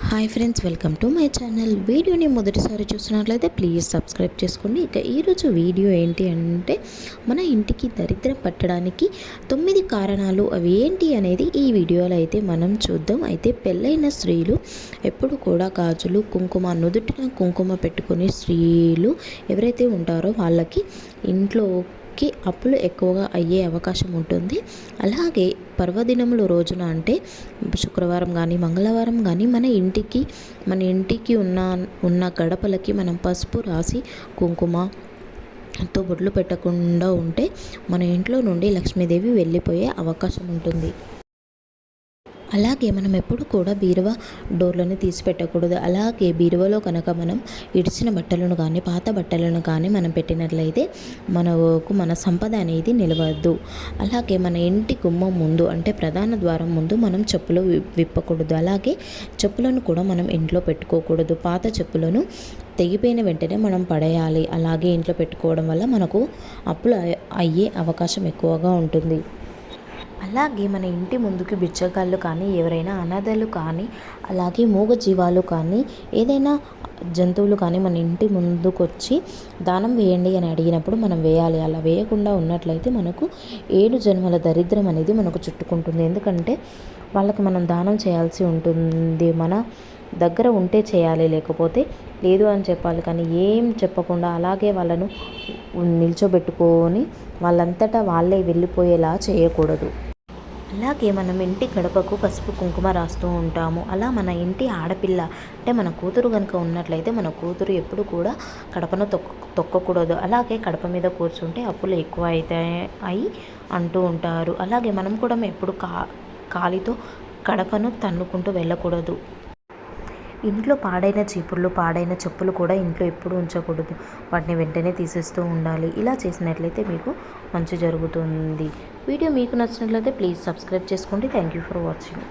Hi friends, welcome to my channel. వీడియోని మొదటిసారి చూస్తున్నట్లయితే ప్లీజ్ సబ్స్క్రైబ్ చేసుకోండి. ఇక ఈరోజు వీడియో ఏంటి అంటే, మన ఇంటికి దరిద్రం పట్టడానికి 9 కారణాలు అవి ఏంటి అనేది ఈ వీడియోలో అయితే మనం చూద్దాం. అయితే పెళ్ళైన స్త్రీలు ఎప్పుడు కూడా గాజులు, కుంకుమ, నుదుటిన కుంకుమ పెట్టుకునే స్త్రీలు ఎవరైతే ఉంటారో వాళ్ళకి ఇంట్లో అప్పులు ఎక్కువగా అయ్యే అవకాశం ఉంటుంది. అలాగే పర్వదినముల రోజున అంటే శుక్రవారం కానీ మంగళవారం కానీ మన ఇంటికి ఉన్న గడపలకి మనం పసుపు రాసి కుంకుమతో బొట్లు పెట్టకుండా ఉంటే మన ఇంట్లో నుండి లక్ష్మీదేవి వెళ్ళిపోయే అవకాశం ఉంటుంది. అలాగే మనం ఎప్పుడు కూడా బీరువా డోర్లను తీసి పెట్టకూడదు. అలాగే బీరువాలో కనుక మనం ఇడిచిన బట్టలను కానీ పాత బట్టలను కానీ మనం పెట్టినట్లయితే మన సంపద అనేది నిలవద్దు. అలాగే మన ఇంటి గుమ్మం ముందు అంటే ప్రధాన ద్వారం ముందు మనం చెప్పులు విప్పకూడదు. అలాగే చెప్పులను కూడా మనం ఇంట్లో పెట్టుకోకూడదు. పాత చెప్పులను తెగిపోయిన వెంటనే మనం పడేయాలి. అలాగే ఇంట్లో పెట్టుకోవడం వల్ల మనకు అప్పులు అయ్యే అవకాశం ఎక్కువగా ఉంటుంది. అలాగే మన ఇంటి ముందుకు బిచ్చగాళ్ళు కానీ ఎవరైనా అనాథలు కానీ అలాగే మూగజీవాలు కానీ ఏదైనా జంతువులు కానీ మన ఇంటి ముందుకు వచ్చి దానం వేయండి అని అడిగినప్పుడు మనం వేయాలి. అలా వేయకుండా ఉన్నట్లయితే మనకు 7 జన్మల దరిద్రం అనేది మనకు చుట్టుకుంటుంది. ఎందుకంటే వాళ్ళకి మనం దానం చేయాల్సి ఉంటుంది. మన దగ్గర ఉంటే చేయాలి, లేకపోతే లేదు అని చెప్పాలి. కానీ ఏం చెప్పకుండా అలాగే వాళ్ళను నిల్చోబెట్టుకొని వాళ్ళంతటా వాళ్ళే వెళ్ళిపోయేలా చేయకూడదు. అలాగే మనం ఇంటి గడపకు పసుపు కుంకుమ రాస్తూ ఉంటాము. అలా మన ఇంటి ఆడపిల్ల అంటే మన కూతురు కనుక ఉన్నట్లయితే మన కూతురు ఎప్పుడు కూడా కడపను తొక్కకూడదు. అలాగే కడప మీద కూర్చుంటే అప్పులు ఎక్కువ అవుతాయి అంటూ ఉంటారు. అలాగే మనం కూడా ఎప్పుడు కాలితో కడపను తన్నుకుంటూ వెళ్ళకూడదు. ఇంట్లో పాడైన చీపుర్లు, పాడైన చెప్పులు కూడా ఇంట్లో ఎప్పుడు ఉంచకూడదు. వాటిని వెంటనే తీసేస్తూ ఉండాలి. ఇలా చేసినట్లయితే మీకు మంచి జరుగుతుంది. వీడియో మీకు నచ్చినట్లయితే ప్లీజ్ సబ్స్క్రైబ్ చేసుకోండి. Thank you for watching.